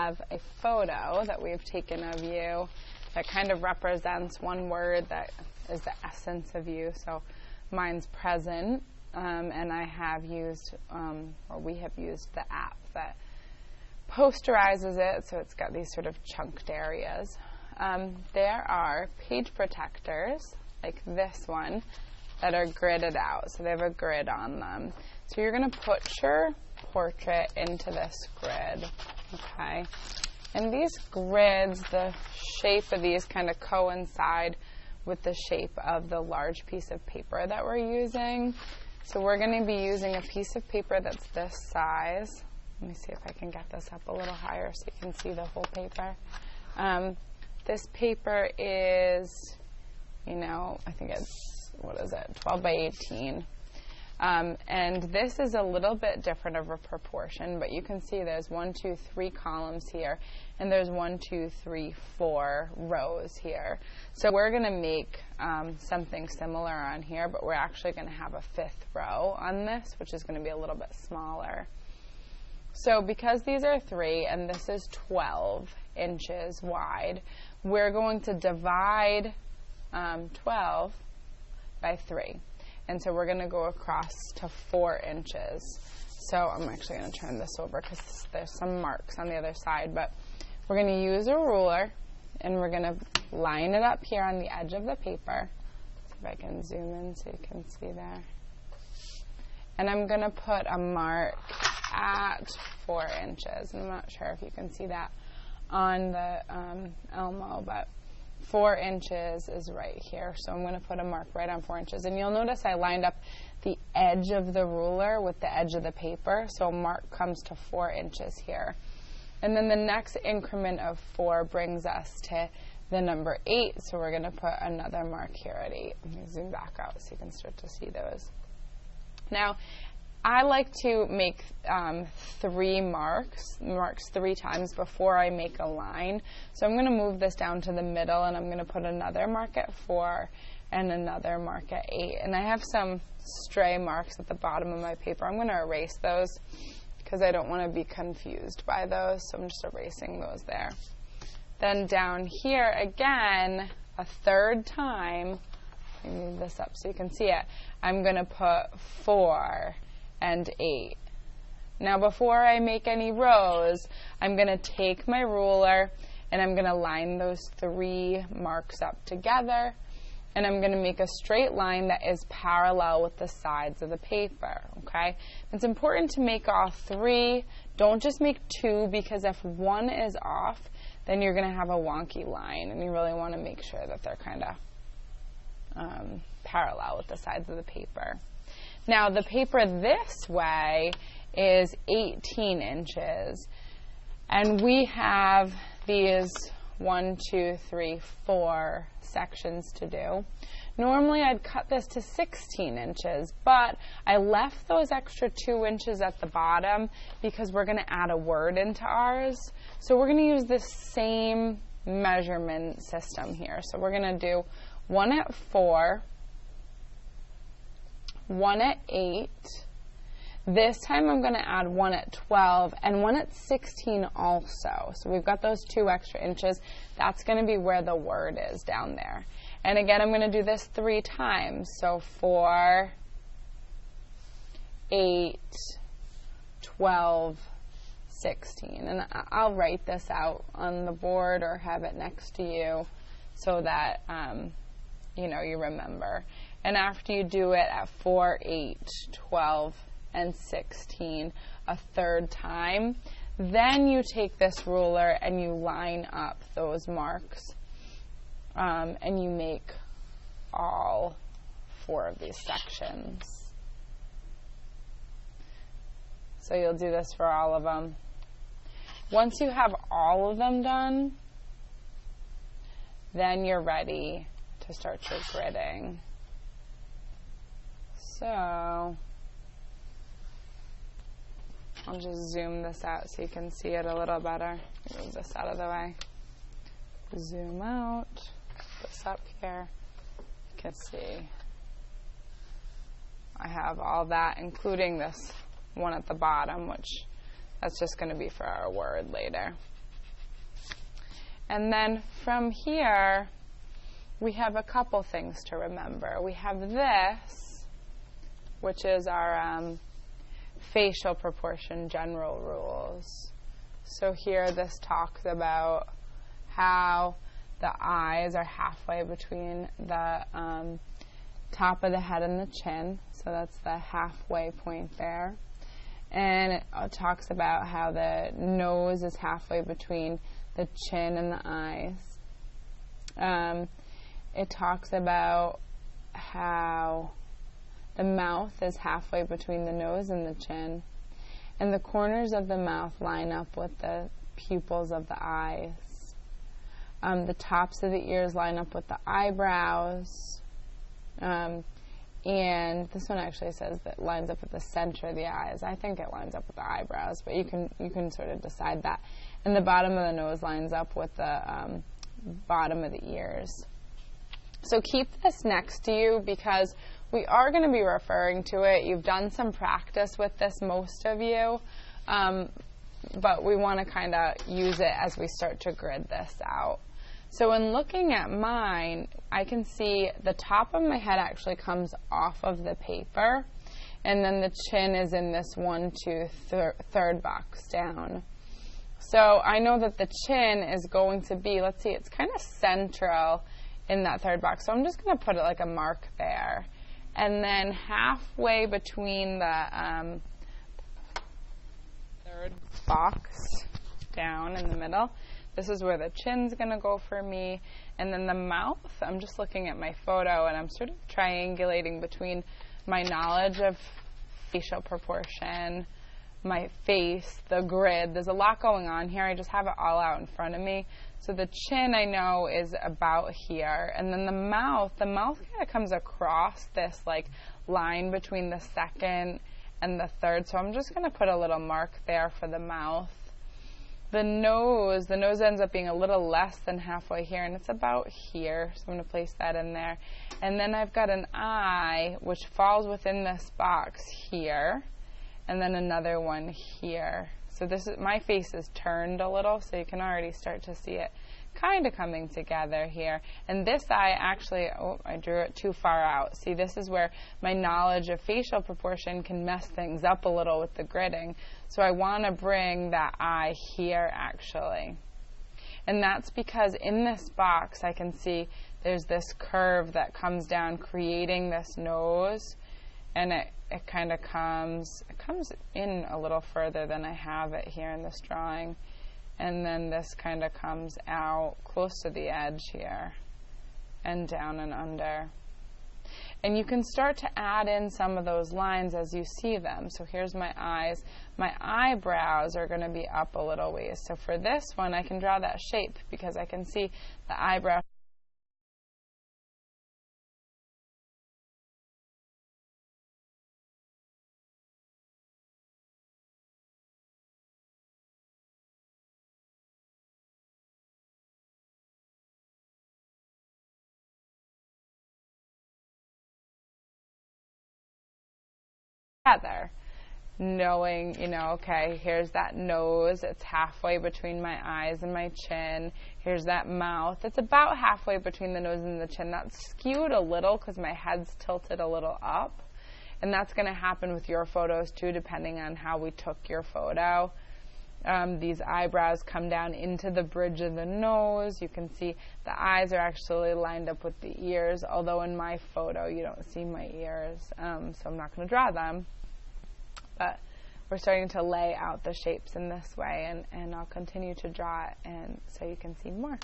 have a photo that we've taken of you that kind of represents one word that is the essence of you. So mine's present, and I have used, or we have used the app that posterizes it, so it's got these sort of chunked areas. There are page protectors, like this one, that are gridded out, so they have a grid on them. So you're going to put your portrait into this grid, okay? And these grids, the shape of these kind of coincide with the shape of the large piece of paper that we're using. So we're going to be using a piece of paper that's this size. Let me see if I can get this up a little higher so you can see the whole paper. This paper is, you know, I think it's, what is it, 12 by 18. And this is a little bit different of a proportion, but you can see there's 1, 2, 3 columns here, and there's 1, 2, 3, 4 rows here. So we're going to make something similar on here, but we're actually going to have a 5th row on this, which is going to be a little bit smaller. So because these are 3 and this is 12 inches wide, we're going to divide 12 by 3. And so we're going to go across to 4 inches. So I'm actually going to turn this over because there's some marks on the other side. But we're going to use a ruler, and we're going to line it up here on the edge of the paper. See if I can zoom in so you can see there. And I'm going to put a mark at 4 inches. And I'm not sure if you can see that on the Elmo, but 4 inches is right here. So I'm going to put a mark right on 4 inches. And you'll notice I lined up the edge of the ruler with the edge of the paper. So a mark comes to 4 inches here. And then the next increment of 4 brings us to the number 8. So we're going to put another mark here at 8. Let me zoom back out so you can start to see those. Now, I like to make 3 marks 3 times before I make a line. So I'm going to move this down to the middle, and I'm going to put another mark at 4 and another mark at 8. And I have some stray marks at the bottom of my paper. I'm going to erase those because I don't want to be confused by those. So I'm just erasing those there. Then down here again, a 3rd time, let me move this up so you can see it, I'm going to put 4 and 8. Now before I make any rows, I'm going to take my ruler and I'm going to line those 3 marks up together, and I'm going to make a straight line that is parallel with the sides of the paper, okay? It's important to make all 3. Don't just make 2, because if 1 is off, then you're going to have a wonky line, and you really want to make sure that they're kind of parallel with the sides of the paper. Now the paper this way is 18 inches, and we have these 1, 2, 3, 4 sections to do. Normally I'd cut this to 16 inches, but I left those extra 2 inches at the bottom because we're going to add a word into ours. So we're going to use the same measurement system here. So we're going to do 1 at 4, 1 at 8. This time I'm going to add 1 at 12 and 1 at 16 also. So we've got those 2 extra inches. That's going to be where the word is down there. And again, I'm going to do this 3 times. So 4, 8, 12, 16. And I'll write this out on the board or have it next to you so that you know, you remember. And after you do it at 4, 8, 12, and 16 a 3rd time, then you take this ruler and you line up those marks, and you make all 4 of these sections. So you'll do this for all of them. Once you have all of them done, then you're ready to start your gridding. So I'll just zoom this out so you can see it a little better. Move this out of the way. Zoom out. This up here. You can see I have all that, including this one at the bottom, which that's just going to be for our word later. And then from here, we have a couple things to remember. We have this, which is our facial proportion general rules. So here this talks about how the eyes are halfway between the top of the head and the chin. So that's the halfway point there. And it talks about how the nose is halfway between the chin and the eyes. It talks about how the mouth is halfway between the nose and the chin. And the corners of the mouth line up with the pupils of the eyes. The tops of the ears line up with the eyebrows. And this one actually says that lines up with the center of the eyes. I think it lines up with the eyebrows, but you can sort of decide that. And the bottom of the nose lines up with the bottom of the ears. So keep this next to you because we are going to be referring to it. You've done some practice with this, most of you, but we want to kind of use it as we start to grid this out. So in looking at mine, I can see the top of my head actually comes off of the paper, and then the chin is in this 1, 2, third box down. So I know that the chin is going to be, let's see, it's kind of central in that third box. So I'm just going to put it like a mark there. And then halfway between the third box down in the middle, this is where the chin's going to go for me. And then the mouth, I'm just looking at my photo and I'm sort of triangulating between my knowledge of facial proportion, my face, the grid. There's a lot going on here. I just have it all out in front of me. So the chin I know is about here. And then the mouth kind of comes across this like line between the second and the third. So I'm just going to put a little mark there for the mouth. The nose ends up being a little less than halfway here, and it's about here, so I'm going to place that in there. And then I've got an eye, which falls within this box here, and then another one here. So this is, my face is turned a little, so you can already start to see it kind of coming together here. And this eye actually, oh, I drew it too far out. See, this is where my knowledge of facial proportion can mess things up a little with the gridding. So I want to bring that eye here actually. And that's because in this box I can see there's this curve that comes down creating this nose, and it kind of comes in a little further than I have it here in this drawing. And then this kind of comes out close to the edge here and down and under. And you can start to add in some of those lines as you see them. So here's my eyes. My eyebrows are going to be up a little ways. So for this one, I can draw that shape because I can see the eyebrow. Together, knowing, okay, here's that nose, it's halfway between my eyes and my chin. Here's that mouth, it's about halfway between the nose and the chin. That's skewed a little because my head's tilted a little up, and that's going to happen with your photos too, depending on how we took your photo. These eyebrows come down into the bridge of the nose. You can see the eyes are actually lined up with the ears, although in my photo you don't see my ears, so I'm not going to draw them. But we're starting to lay out the shapes in this way, and I'll continue to draw it and so you can see more.